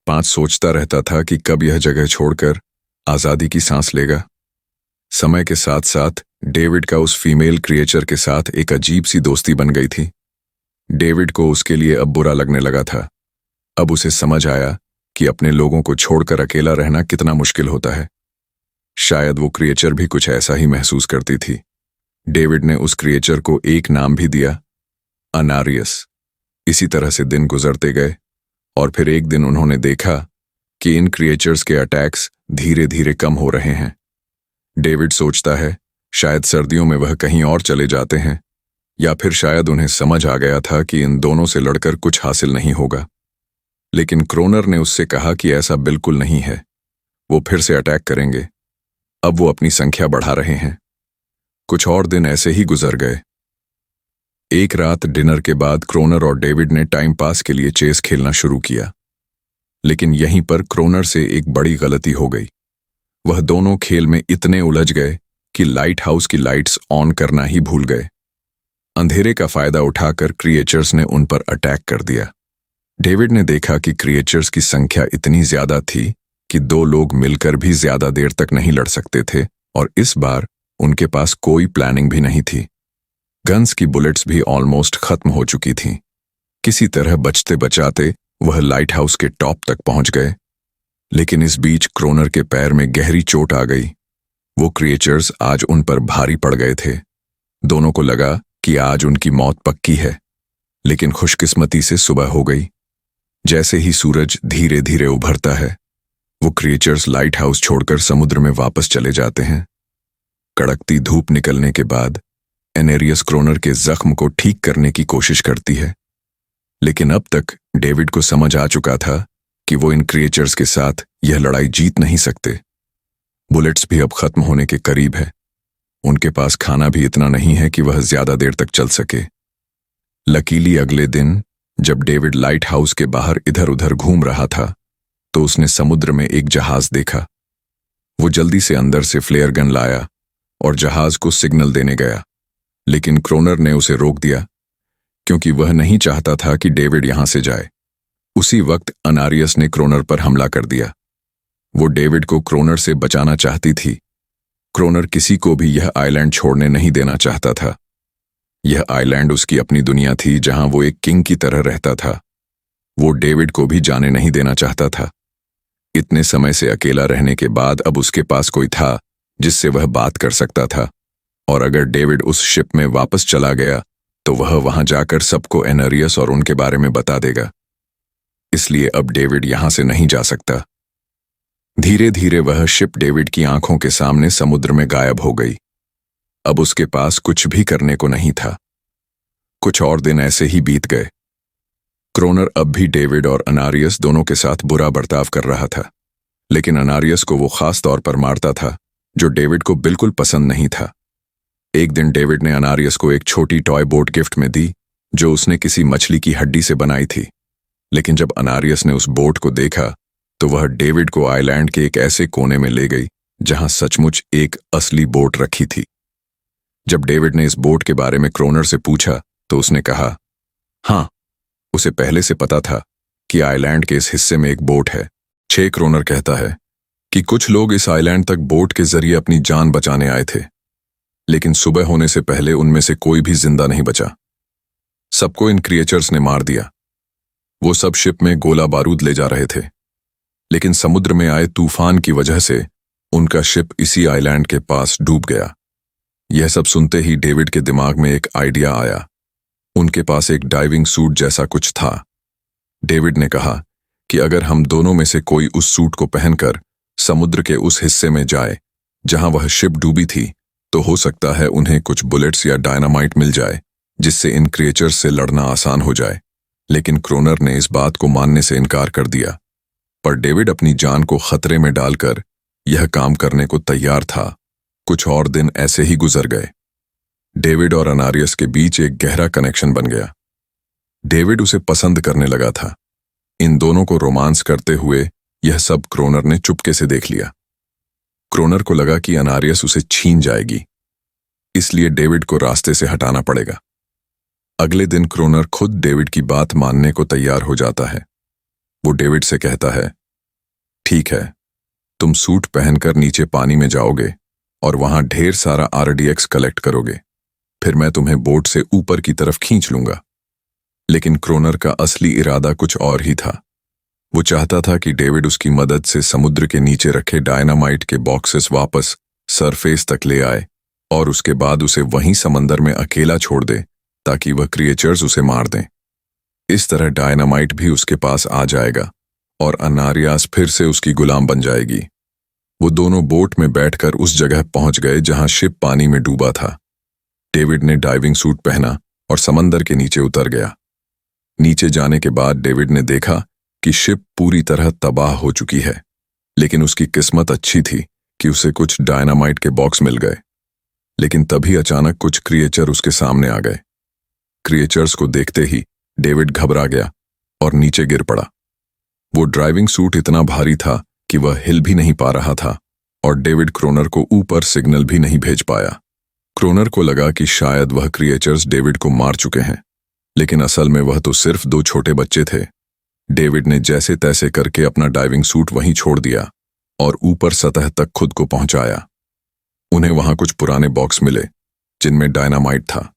5 सोचता रहता था कि कब यह जगह छोड़कर आजादी की सांस लेगा। समय के साथ साथ डेविड का उस फीमेल क्रिएचर के साथ एक अजीब सी दोस्ती बन गई थी। डेविड को उसके लिए अब बुरा लगने लगा था। अब उसे समझ आया कि अपने लोगों को छोड़कर अकेला रहना कितना मुश्किल होता है। शायद वो क्रिएचर भी कुछ ऐसा ही महसूस करती थी। डेविड ने उस क्रिएचर को एक नाम भी दिया, अनारियस। इसी तरह से दिन गुजरते गए और फिर एक दिन उन्होंने देखा कि इन क्रिएचर्स के अटैक्स धीरे धीरे कम हो रहे हैं। डेविड सोचता है शायद सर्दियों में वह कहीं और चले जाते हैं, या फिर शायद उन्हें समझ आ गया था कि इन दोनों से लड़कर कुछ हासिल नहीं होगा। लेकिन क्रोनर ने उससे कहा कि ऐसा बिल्कुल नहीं है, वो फिर से अटैक करेंगे। अब वो अपनी संख्या बढ़ा रहे हैं। कुछ और दिन ऐसे ही गुजर गए। एक रात डिनर के बाद क्रोनर और डेविड ने टाइम पास के लिए चेस खेलना शुरू किया। लेकिन यहीं पर क्रोनर से एक बड़ी गलती हो गई। वह दोनों खेल में इतने उलझ गए कि लाइट हाउस की लाइट्स ऑन करना ही भूल गए। अंधेरे का फायदा उठाकर क्रिएचर्स ने उन पर अटैक कर दिया। डेविड ने देखा कि क्रिएचर्स की संख्या इतनी ज्यादा थी कि 2 लोग मिलकर भी ज्यादा देर तक नहीं लड़ सकते थे, और इस बार उनके पास कोई प्लानिंग भी नहीं थी। गन्स की बुलेट्स भी ऑलमोस्ट खत्म हो चुकी थीं। किसी तरह बचते बचाते वह लाइट हाउस के टॉप तक पहुंच गए। लेकिन इस बीच क्रोनर के पैर में गहरी चोट आ गई। वो क्रिएचर्स आज उन पर भारी पड़ गए थे। दोनों को लगा कि आज उनकी मौत पक्की है। लेकिन खुशकिस्मती से सुबह हो गई। जैसे ही सूरज धीरे धीरे उभरता है, वो क्रिएचर्स लाइट हाउस छोड़कर समुद्र में वापस चले जाते हैं। कड़कती धूप निकलने के बाद एनेरियस क्रोनर के जख्म को ठीक करने की कोशिश करती है। लेकिन अब तक डेविड को समझ आ चुका था कि वो इन क्रिएचर्स के साथ यह लड़ाई जीत नहीं सकते। बुलेट्स भी अब खत्म होने के करीब है। उनके पास खाना भी इतना नहीं है कि वह ज्यादा देर तक चल सके। लकीली अगले दिन जब डेविड लाइट हाउस के बाहर इधर उधर घूम रहा था, तो उसने समुद्र में एक जहाज देखा। वो जल्दी से अंदर से फ्लेयर गन लाया और जहाज को सिग्नल देने गया। लेकिन क्रोनर ने उसे रोक दिया, क्योंकि वह नहीं चाहता था कि डेविड यहां से जाए। उसी वक्त अनारियस ने क्रोनर पर हमला कर दिया। वो डेविड को क्रोनर से बचाना चाहती थी। क्रोनर किसी को भी यह आइलैंड छोड़ने नहीं देना चाहता था। यह आइलैंड उसकी अपनी दुनिया थी, जहां वो एक किंग की तरह रहता था। वो डेविड को भी जाने नहीं देना चाहता था। इतने समय से अकेला रहने के बाद अब उसके पास कोई था जिससे वह बात कर सकता था, और अगर डेविड उस शिप में वापस चला गया तो वह वहां जाकर सबको एनेरियस और उनके बारे में बता देगा। इसलिए अब डेविड यहां से नहीं जा सकता। धीरे धीरे वह शिप डेविड की आंखों के सामने समुद्र में गायब हो गई। अब उसके पास कुछ भी करने को नहीं था। कुछ और दिन ऐसे ही बीत गए। क्रोनर अब भी डेविड और अनारियस दोनों के साथ बुरा बर्ताव कर रहा था। लेकिन अनारियस को वो खास तौर पर मारता था, जो डेविड को बिल्कुल पसंद नहीं था। एक दिन डेविड ने अनारियस को एक छोटी टॉय बोट गिफ्ट में दी, जो उसने किसी मछली की हड्डी से बनाई थी। लेकिन जब अनारियस ने उस बोट को देखा, तो वह डेविड को आइलैंड के एक ऐसे कोने में ले गई जहां सचमुच एक असली बोट रखी थी। जब डेविड ने इस बोट के बारे में क्रोनर से पूछा, तो उसने कहा, हाँ, उसे पहले से पता था कि आइलैंड के इस हिस्से में एक बोट है। 6 क्रोनर कहता है कि कुछ लोग इस आइलैंड तक बोट के जरिए अपनी जान बचाने आए थे, लेकिन सुबह होने से पहले उनमें से कोई भी जिंदा नहीं बचा। सबको इन क्रिएचर्स ने मार दिया। वो सब शिप में गोला बारूद ले जा रहे थे, लेकिन समुद्र में आए तूफान की वजह से उनका शिप इसी आइलैंड के पास डूब गया। यह सब सुनते ही डेविड के दिमाग में एक आइडिया आया। उनके पास एक डाइविंग सूट जैसा कुछ था। डेविड ने कहा कि अगर हम दोनों में से कोई उस सूट को पहनकर समुद्र के उस हिस्से में जाए जहां वह शिप डूबी थी, तो हो सकता है उन्हें कुछ बुलेट्स या डायनामाइट मिल जाए, जिससे इन क्रिएचर्स से लड़ना आसान हो जाए। लेकिन क्रोनर ने इस बात को मानने से इनकार कर दिया। पर डेविड अपनी जान को खतरे में डालकर यह काम करने को तैयार था। कुछ और दिन ऐसे ही गुजर गए। डेविड और अनारियस के बीच एक गहरा कनेक्शन बन गया। डेविड उसे पसंद करने लगा था। इन दोनों को रोमांस करते हुए यह सब क्रोनर ने चुपके से देख लिया। क्रोनर को लगा कि अनारियस उसे छीन जाएगी, इसलिए डेविड को रास्ते से हटाना पड़ेगा। अगले दिन क्रोनर खुद डेविड की बात मानने को तैयार हो जाता है। वो डेविड से कहता है, ठीक है, तुम सूट पहनकर नीचे पानी में जाओगे और वहां ढेर सारा RDX कलेक्ट करोगे, फिर मैं तुम्हें बोट से ऊपर की तरफ खींच लूंगा। लेकिन क्रोनर का असली इरादा कुछ और ही था। वो चाहता था कि डेविड उसकी मदद से समुद्र के नीचे रखे डायनामाइट के बॉक्सेस वापस सरफेस तक ले आए और उसके बाद उसे वहीं समंदर में अकेला छोड़ दे ताकि वह क्रिएचर्स उसे मार दें। इस तरह डायनामाइट भी उसके पास आ जाएगा और अनारियास फिर से उसकी गुलाम बन जाएगी। वो दोनों बोट में बैठकर उस जगह पहुंच गए जहां शिप पानी में डूबा था। डेविड ने डाइविंग सूट पहना और समंदर के नीचे उतर गया। नीचे जाने के बाद डेविड ने देखा कि शिप पूरी तरह तबाह हो चुकी है, लेकिन उसकी किस्मत अच्छी थी कि उसे कुछ डायनामाइट के बॉक्स मिल गए। लेकिन तभी अचानक कुछ क्रिएचर उसके सामने आ गए। क्रिएचर्स को देखते ही डेविड घबरा गया और नीचे गिर पड़ा। वो ड्राइविंग सूट इतना भारी था कि वह हिल भी नहीं पा रहा था और डेविड क्रोनर को ऊपर सिग्नल भी नहीं भेज पाया। क्रोनर को लगा कि शायद वह क्रिएचर्स डेविड को मार चुके हैं, लेकिन असल में वह तो सिर्फ 2 छोटे बच्चे थे। डेविड ने जैसे तैसे करके अपना डाइविंग सूट वहीं छोड़ दिया और ऊपर सतह तक खुद को पहुंचाया। उन्हें वहां कुछ पुराने बॉक्स मिले जिनमें डायनामाइट था।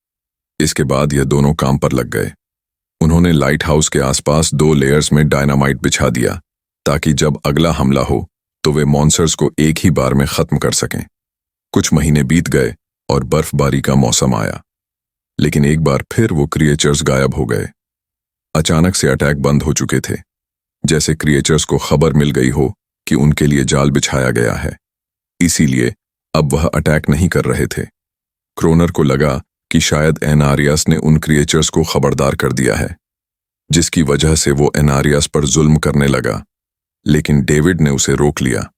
इसके बाद यह दोनों काम पर लग गए। उन्होंने लाइट हाउस के आसपास 2 लेयर्स में डायनामाइट बिछा दिया ताकि जब अगला हमला हो तो वे मॉन्स्टर्स को एक ही बार में खत्म कर सकें। कुछ महीने बीत गए और बर्फबारी का मौसम आया, लेकिन एक बार फिर वो क्रिएचर्स गायब हो गए। अचानक से अटैक बंद हो चुके थे, जैसे क्रिएचर्स को खबर मिल गई हो कि उनके लिए जाल बिछाया गया है। इसीलिए अब वह अटैक नहीं कर रहे थे। क्रोनर को लगा कि शायद एनारियास ने उन क्रिएचर्स को खबरदार कर दिया है, जिसकी वजह से वो एनारियास पर जुल्म करने लगा, लेकिन डेविड ने उसे रोक लिया।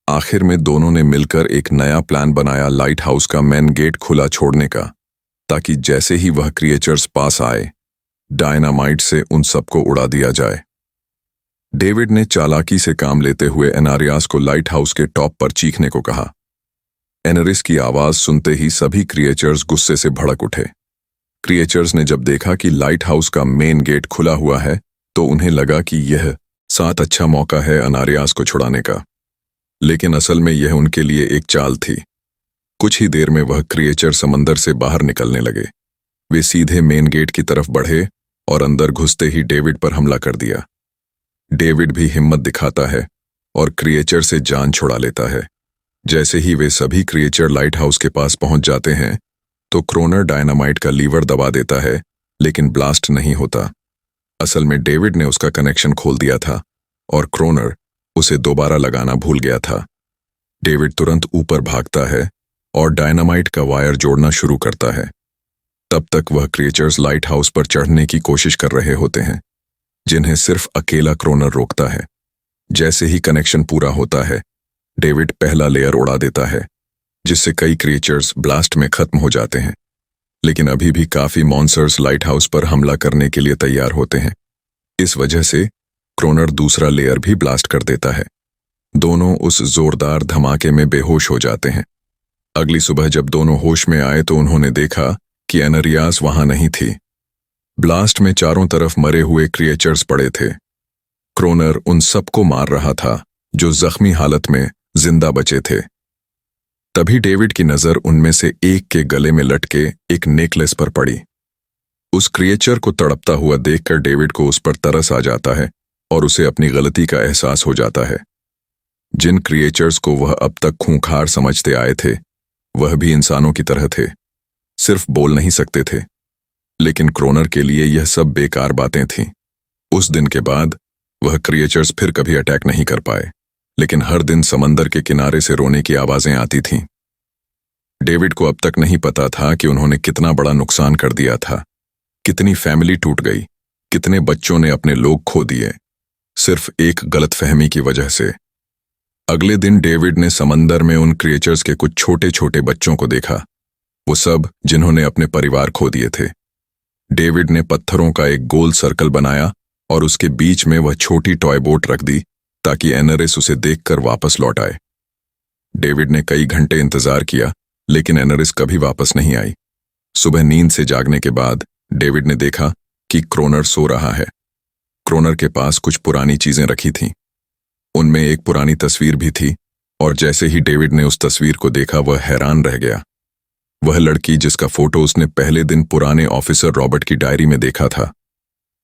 आखिर में दोनों ने मिलकर एक नया प्लान बनाया लाइट हाउस का मेन गेट खुला छोड़ने का, ताकि जैसे ही वह क्रिएचर्स पास आए डायनामाइट से उन सबको उड़ा दिया जाए। डेविड ने चालाकी से काम लेते हुए एनारियास को लाइट हाउस के टॉप पर चीखने को कहा। एनरिस की आवाज सुनते ही सभी क्रिएचर्स गुस्से से भड़क उठे। क्रिएचर्स ने जब देखा कि लाइट हाउस का मेन गेट खुला हुआ है तो उन्हें लगा कि यह सात अच्छा मौका है एनारियास को छुड़ाने का, लेकिन असल में यह उनके लिए एक चाल थी। कुछ ही देर में वह क्रिएचर समंदर से बाहर निकलने लगे। वे सीधे मेन गेट की तरफ बढ़े और अंदर घुसते ही डेविड पर हमला कर दिया। डेविड भी हिम्मत दिखाता है और क्रिएचर से जान छुड़ा लेता है। जैसे ही वे सभी क्रिएचर लाइट हाउस के पास पहुंच जाते हैं तो क्रोनर डायनामाइट का लीवर दबा देता है, लेकिन ब्लास्ट नहीं होता। असल में डेविड ने उसका कनेक्शन खोल दिया था और क्रोनर उसे दोबारा लगाना भूल गया था। डेविड तुरंत ऊपर भागता है और डायनामाइट का वायर जोड़ना शुरू करता है। तब तक वह क्रिएचर्स लाइट हाउस पर चढ़ने की कोशिश कर रहे होते हैं, जिन्हें सिर्फ अकेला क्रोनर रोकता है। जैसे ही कनेक्शन पूरा होता है, डेविड पहला लेयर उड़ा देता है, जिससे कई क्रिएचर्स ब्लास्ट में खत्म हो जाते हैं। लेकिन अभी भी काफी मॉन्स्टर्स लाइट हाउस पर हमला करने के लिए तैयार होते हैं। इस वजह से क्रोनर दूसरा लेयर भी ब्लास्ट कर देता है। दोनों उस जोरदार धमाके में बेहोश हो जाते हैं। अगली सुबह जब दोनों होश में आए तो उन्होंने देखा कि एनारियास वहां नहीं थी। ब्लास्ट में चारों तरफ मरे हुए क्रिएचर्स पड़े थे। क्रोनर उन सबको मार रहा था जो जख्मी हालत में जिंदा बचे थे। तभी डेविड की नजर उनमें से एक के गले में लटके एक नेकलेस पर पड़ी। उस क्रिएचर को तड़पता हुआ देखकर डेविड को उस पर तरस आ जाता है और उसे अपनी गलती का एहसास हो जाता है। जिन क्रिएचर्स को वह अब तक खूंखार समझते आए थे, वह भी इंसानों की तरह थे, सिर्फ बोल नहीं सकते थे। लेकिन क्रोनर के लिए यह सब बेकार बातें थीं। उस दिन के बाद वह क्रिएचर्स फिर कभी अटैक नहीं कर पाए, लेकिन हर दिन समंदर के किनारे से रोने की आवाजें आती थीं। डेविड को अब तक नहीं पता था कि उन्होंने कितना बड़ा नुकसान कर दिया था। कितनी फैमिली टूट गई, कितने बच्चों ने अपने लोग खो दिए, सिर्फ एक गलतफहमी की वजह से। अगले दिन डेविड ने समंदर में उन क्रिएचर्स के कुछ छोटे छोटे बच्चों को देखा, वो सब जिन्होंने अपने परिवार खो दिए थे। डेविड ने पत्थरों का एक गोल सर्कल बनाया और उसके बीच में वह छोटी टॉय बोट रख दी ताकि एनरिस उसे देखकर वापस लौट आए। डेविड ने कई घंटे इंतजार किया, लेकिन एनरिस कभी वापस नहीं आई। सुबह नींद से जागने के बाद डेविड ने देखा कि क्रोनर सो रहा है। क्रोनर के पास कुछ पुरानी चीजें रखी थीं। उनमें एक पुरानी तस्वीर भी थी और जैसे ही डेविड ने उस तस्वीर को देखा वह हैरान रह गया। वह लड़की जिसका फोटो उसने पहले दिन पुराने ऑफिसर रॉबर्ट की डायरी में देखा था,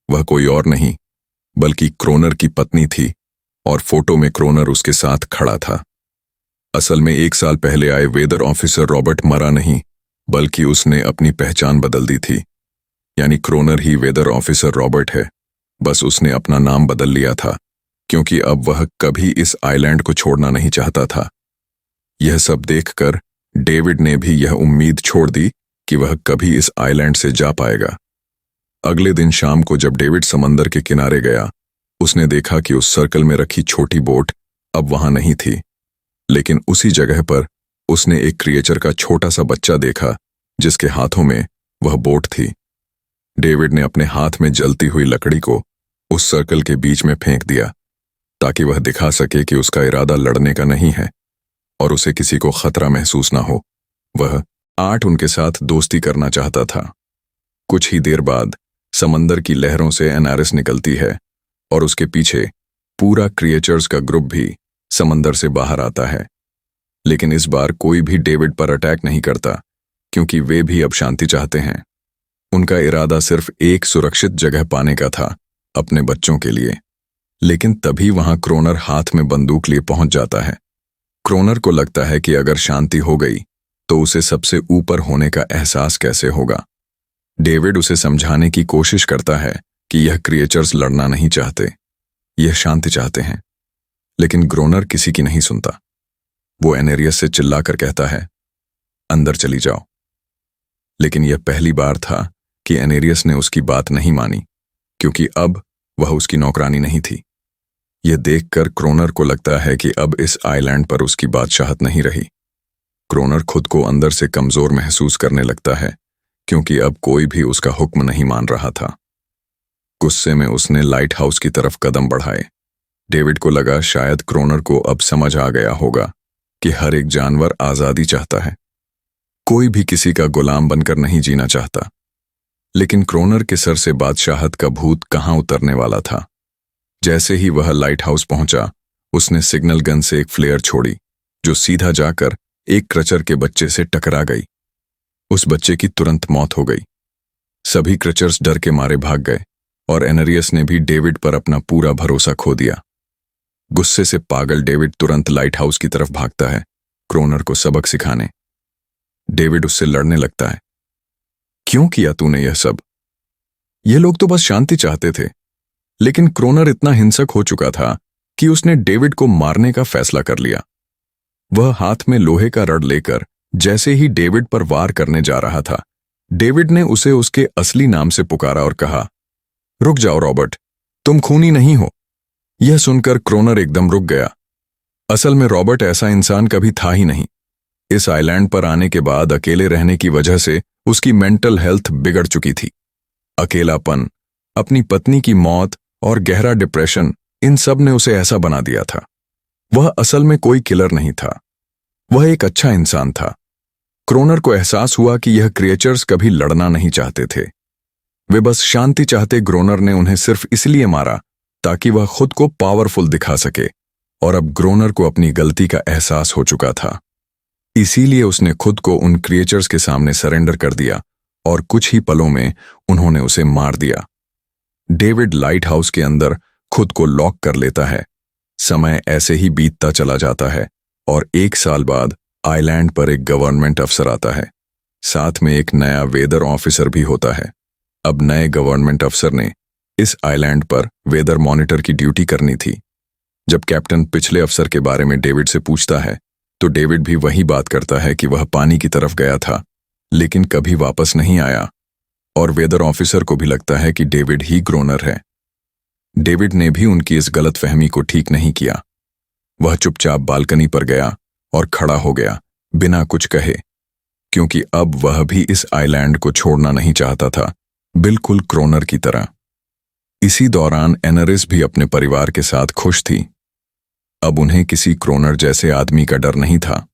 वह कोई और नहीं बल्कि क्रोनर की पत्नी थी और फोटो में क्रोनर उसके साथ खड़ा था। असल में 1 साल पहले आए वेदर ऑफिसर रॉबर्ट मरा नहीं बल्कि उसने अपनी पहचान बदल दी थी। यानी क्रोनर ही वेदर ऑफिसर रॉबर्ट है, बस उसने अपना नाम बदल लिया था क्योंकि अब वह कभी इस आइलैंड को छोड़ना नहीं चाहता था। यह सब देखकर डेविड ने भी यह उम्मीद छोड़ दी कि वह कभी इस आइलैंड से जा पाएगा। अगले दिन शाम को जब डेविड समंदर के किनारे गया, उसने देखा कि उस सर्कल में रखी छोटी बोट अब वहां नहीं थी, लेकिन उसी जगह पर उसने एक क्रिएचर का छोटा सा बच्चा देखा जिसके हाथों में वह बोट थी। डेविड ने अपने हाथ में जलती हुई लकड़ी को उस सर्कल के बीच में फेंक दिया ताकि वह दिखा सके कि उसका इरादा लड़ने का नहीं है और उसे किसी को खतरा महसूस ना हो। वह उनके साथ दोस्ती करना चाहता था। कुछ ही देर बाद समंदर की लहरों से एनारिस निकलती है और उसके पीछे पूरा क्रिएचर्स का ग्रुप भी समंदर से बाहर आता है। लेकिन इस बार कोई भी डेविड पर अटैक नहीं करता क्योंकि वे भी अब शांति चाहते हैं। उनका इरादा सिर्फ एक सुरक्षित जगह पाने का था, अपने बच्चों के लिए। लेकिन तभी वहां क्रोनर हाथ में बंदूक लिए पहुंच जाता है। क्रोनर को लगता है कि अगर शांति हो गई तो उसे सबसे ऊपर होने का एहसास कैसे होगा। डेविड उसे समझाने की कोशिश करता है कि यह क्रिएचर्स लड़ना नहीं चाहते, यह शांति चाहते हैं। लेकिन क्रोनर किसी की नहीं सुनता। वो एनेरियस से चिल्लाकर कहता है, अंदर चली जाओ। लेकिन यह पहली बार था कि एनेरियस ने उसकी बात नहीं मानी क्योंकि अब वह उसकी नौकरानी नहीं थी। यह देखकर क्रोनर को लगता है कि अब इस आइलैंड पर उसकी बादशाहत नहीं रही। क्रोनर खुद को अंदर से कमजोर महसूस करने लगता है क्योंकि अब कोई भी उसका हुक्म नहीं मान रहा था। गुस्से में उसने लाइट हाउस की तरफ कदम बढ़ाए। डेविड को लगा शायद क्रोनर को अब समझ आ गया होगा कि हर एक जानवर आजादी चाहता है, कोई भी किसी का गुलाम बनकर नहीं जीना चाहता। लेकिन क्रोनर के सर से बादशाहत का भूत कहां उतरने वाला था। जैसे ही वह लाइट हाउस पहुंचा, उसने सिग्नल गन से एक फ्लेयर छोड़ी जो सीधा जाकर एक क्रचर के बच्चे से टकरा गई। उस बच्चे की तुरंत मौत हो गई। सभी क्रचर्स डर के मारे भाग गए और एनेरियस ने भी डेविड पर अपना पूरा भरोसा खो दिया। गुस्से से पागल डेविड तुरंत लाइट हाउस की तरफ भागता है, क्रोनर को सबक सिखाने। डेविड उससे लड़ने लगता है, क्यों किया तूने यह सब? ये लोग तो बस शांति चाहते थे। लेकिन क्रोनर इतना हिंसक हो चुका था कि उसने डेविड को मारने का फैसला कर लिया। वह हाथ में लोहे का रड लेकर जैसे ही डेविड पर वार करने जा रहा था, डेविड ने उसे उसके असली नाम से पुकारा और कहा, रुक जाओ रॉबर्ट, तुम खूनी नहीं हो। यह सुनकर क्रोनर एकदम रुक गया। असल में रॉबर्ट ऐसा इंसान कभी था ही नहीं। इस आइलैंड पर आने के बाद अकेले रहने की वजह से उसकी मेंटल हेल्थ बिगड़ चुकी थी। अकेलापन, अपनी पत्नी की मौत और गहरा डिप्रेशन, इन सब ने उसे ऐसा बना दिया था। वह असल में कोई किलर नहीं था, वह एक अच्छा इंसान था। क्रोनर को एहसास हुआ कि यह क्रिएचर्स कभी लड़ना नहीं चाहते थे, वे बस शांति चाहते। ग्रोनर ने उन्हें सिर्फ इसलिए मारा ताकि वह खुद को पावरफुल दिखा सके और अब ग्रोनर को अपनी गलती का एहसास हो चुका था। इसीलिए उसने खुद को उन क्रिएचर्स के सामने सरेंडर कर दिया और कुछ ही पलों में उन्होंने उसे मार दिया। डेविड लाइट हाउस के अंदर खुद को लॉक कर लेता है। समय ऐसे ही बीतता चला जाता है और 1 साल बाद आइलैंड पर एक गवर्नमेंट अफसर आता है। साथ में एक नया वेदर ऑफिसर भी होता है। अब नए गवर्नमेंट अफसर ने इस आइलैंड पर वेदर मॉनिटर की ड्यूटी करनी थी। जब कैप्टन पिछले अफसर के बारे में डेविड से पूछता है तो डेविड भी वही बात करता है कि वह पानी की तरफ गया था लेकिन कभी वापस नहीं आया, और वेदर ऑफिसर को भी लगता है कि डेविड ही ग्रोनर है। डेविड ने भी उनकी इस गलतफहमी को ठीक नहीं किया। वह चुपचाप बालकनी पर गया और खड़ा हो गया बिना कुछ कहे, क्योंकि अब वह भी इस आइलैंड को छोड़ना नहीं चाहता था, बिल्कुल क्रोनर की तरह। इसी दौरान एनेरिस भी अपने परिवार के साथ खुश थी। अब उन्हें किसी क्रोनर जैसे आदमी का डर नहीं था।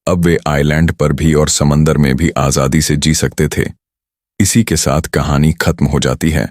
अब वे आइलैंड पर भी और समंदर में भी आजादी से जी सकते थे। इसी के साथ कहानी खत्म हो जाती है।